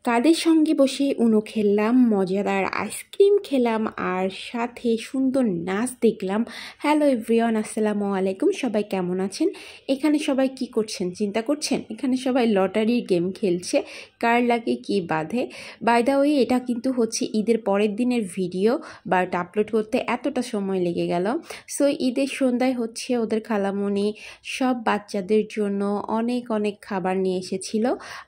কাদের সঙ্গে বসে উনো খেললাম, মজাদার আইসক্রিম খেলাম আর সাথে সুন্দর নাচ দেখলাম। হ্যালো এভরিওয়ান, আসসালামু আলাইকুম। সবাই কেমন আছেন? এখানে সবাই কি করছেন চিন্তা করছেন? এখানে সবাই লটারির গেম খেলছে, কার লাগে কি বাঁধে। বাই দ্য ওয়ে, এটা কিন্তু হচ্ছে ঈদের পরের দিনের ভিডিও, বাট আপলোড করতে এতটা সময় লেগে গেল। সো ঈদের সন্ধ্যায় হচ্ছে ওদের খালামণি সব বাচ্চাদের জন্য অনেক অনেক খাবার নিয়ে এসেছিল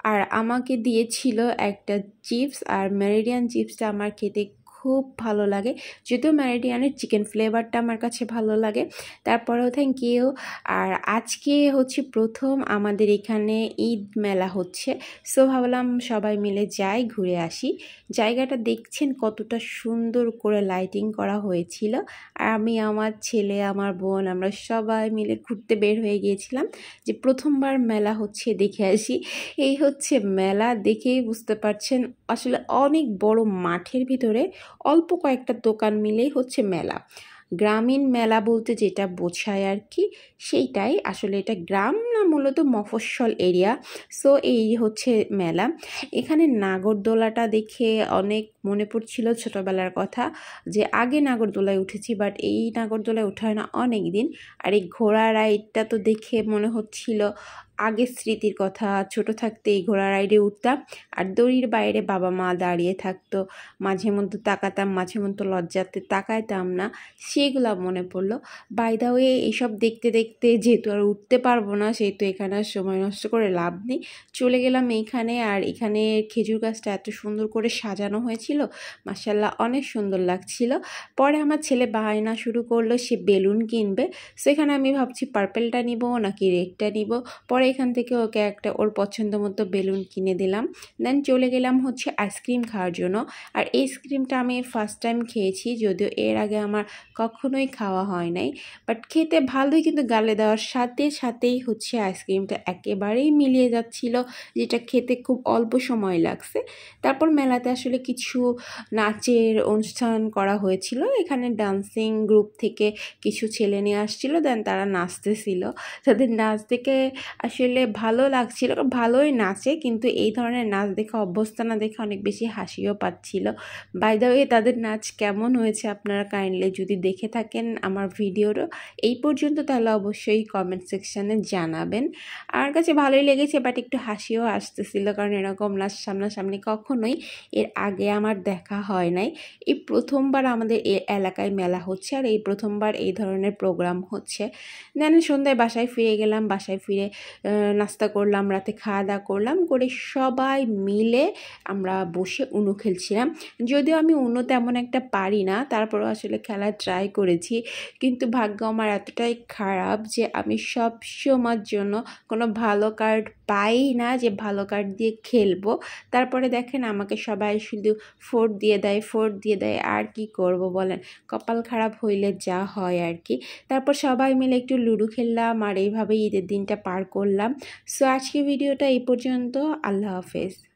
আর আমাকে দিয়েছিল একটা চিপস। আর মেরিডিয়ান চিপসটা আমার খেতে খুব ভালো লাগে, যদিও মেরিডিয়ানের চিকেন ফ্লেভারটা আমার কাছে ভালো লাগে। তারপরেও থ্যাংক ইউ। আর আজকে হচ্ছে প্রথম আমাদের এখানে ঈদ মেলা হচ্ছে, সো ভাবলাম সবাই মিলে যাই, ঘুরে আসি। জায়গাটা দেখছেন কতটা সুন্দর করে লাইটিং করা হয়েছিল। আর আমি, আমার ছেলে, আমার বোন, আমরা সবাই মিলে ঘুরতে বের হয়ে গিয়েছিলাম যে প্রথমবার মেলা হচ্ছে, দেখে আসি। এই হচ্ছে মেলা, দেখেই বুঝতে পারছেন আসলে অনেক বড় মাঠের ভিতরে অল্প কয়েকটা দোকান মিলেই হচ্ছে মেলা। গ্রামীণ মেলা বলতে যেটা বোঝায় আর কি, সেইটাই আসলে। এটা গ্রাম না, মূলত মফস্বল এরিয়া। সো এই হচ্ছে মেলা। এখানে নাগরদোলাটা দেখে অনেক মনে পড়ছিল ছোটবেলার কথা, যে আগে নাগরদোলায় উঠেছি, বাট এই নাগরদোলায় ওঠা হয় না অনেক দিন। আর এই ঘোড়া রাইডটা তো দেখে মনে হচ্ছিল আগের স্মৃতির কথা। ছোট থাকতে এই ঘোড়া রাইডে উঠতাম আর দড়ির বাইরে বাবা মা দাঁড়িয়ে থাকতো, মাঝে মধ্যে তাকাতাম, মাঝে মধ্যে লজ্জাতে তাকাইতাম না, সেগুলো মনে পড়লো। বাই দ্য ওয়ে, এইসব দেখতে দেখতে যেহেতু আর উঠতে পারবো না, সেহেতু এখানে আর সময় নষ্ট করে লাভ নেই, চলে গেলাম এইখানে। আর এখানে খেজুর গাছটা এত সুন্দর করে সাজানো হয়েছিল, মাশাআল্লাহ অনেক সুন্দর লাগছিল। পরে আমার ছেলে বায়না শুরু করলো, সে বেলুন কিনবে। সেখানে আমি ভাবছি পার্পেলটা নিব নাকি রেডটা নিব। পরে এখান থেকে ওকে একটা ওর পছন্দ মতো বেলুন কিনে দিলাম। দেন চলে গেলাম হচ্ছে আইসক্রিম খাওয়ার জন্য। আর এই আইসক্রিমটা আমি ফার্স্ট টাইম খেয়েছি, যদিও এর আগে আমার কখনোই খাওয়া হয় নাই, বাট খেতে ভালোই। কিন্তু গালে দেওয়ার সাথে সাথেই হচ্ছে আইসক্রিমটা একেবারেই মিলিয়ে যাচ্ছিল, যেটা খেতে খুব অল্প সময় লাগছে। তারপর মেলাতে আসলে কিছু নাচের অনুষ্ঠান করা হয়েছিল। এখানে ডান্সিং গ্রুপ থেকে কিছু ছেলে নিয়ে আসছিল, দেন তারা নাচতেছিল। তাদের নাচ দেখে আসলে ভালো লাগছিল, ভালোই নাচে, কিন্তু এই ধরনের নাচ দেখে অভ্যস্ত না দেখে অনেক বেশি হাসিও পাচ্ছিল। বাই দ্য ওয়ে, তাদের নাচ কেমন হয়েছে আপনারা কাইন্ডলি যদি দেখে থাকেন আমার ভিডিওরও এই পর্যন্ত, তাহলে অবশ্যই কমেন্ট সেকশানে জানাবেন। আমার কাছে ভালোই লেগেছে, বাট একটু হাসিও আসতেছিল, কারণ এরকম নাচ সামনাসামনি কখনোই এর আগে আমার দেখা হয় নাই। এই প্রথমবার আমাদের এই এলাকায় মেলা হচ্ছে, আর এই প্রথমবার এই ধরনের প্রোগ্রাম হচ্ছে। দেন সন্ধ্যায় বাসায় ফিরে গেলাম। বাসায় ফিরে নাস্তা করলাম, রাতে খাওয়া দাওয়া করলাম, করে সবাই মিলে আমরা বসে উনো খেলছিলাম। যদিও আমি উনো তেমন একটা পারি না, তারপরও আসলে খেলা ট্রাই করেছি, কিন্তু ভাগ্য আমার এতটাই খারাপ যে আমি সব সময়ের জন্য কোনো ভালো কার্ড পাই না যে ভালো কার্ড দিয়ে খেলবো। তারপরে দেখেন আমাকে সবাই শুধু ফোর্ট দিয়ে দেয়, ফোর্ট দিয়ে দেয়। আর কি করব বলেন, কপাল খারাপ হইলে যা হয় আর কি। তারপর সবাই মিলে একটু লুডো খেললাম, আর এইভাবে ঈদের দিনটা পার করলাম। সো আজকে ভিডিওটা এই পর্যন্ত। আল্লাহ হাফেজ।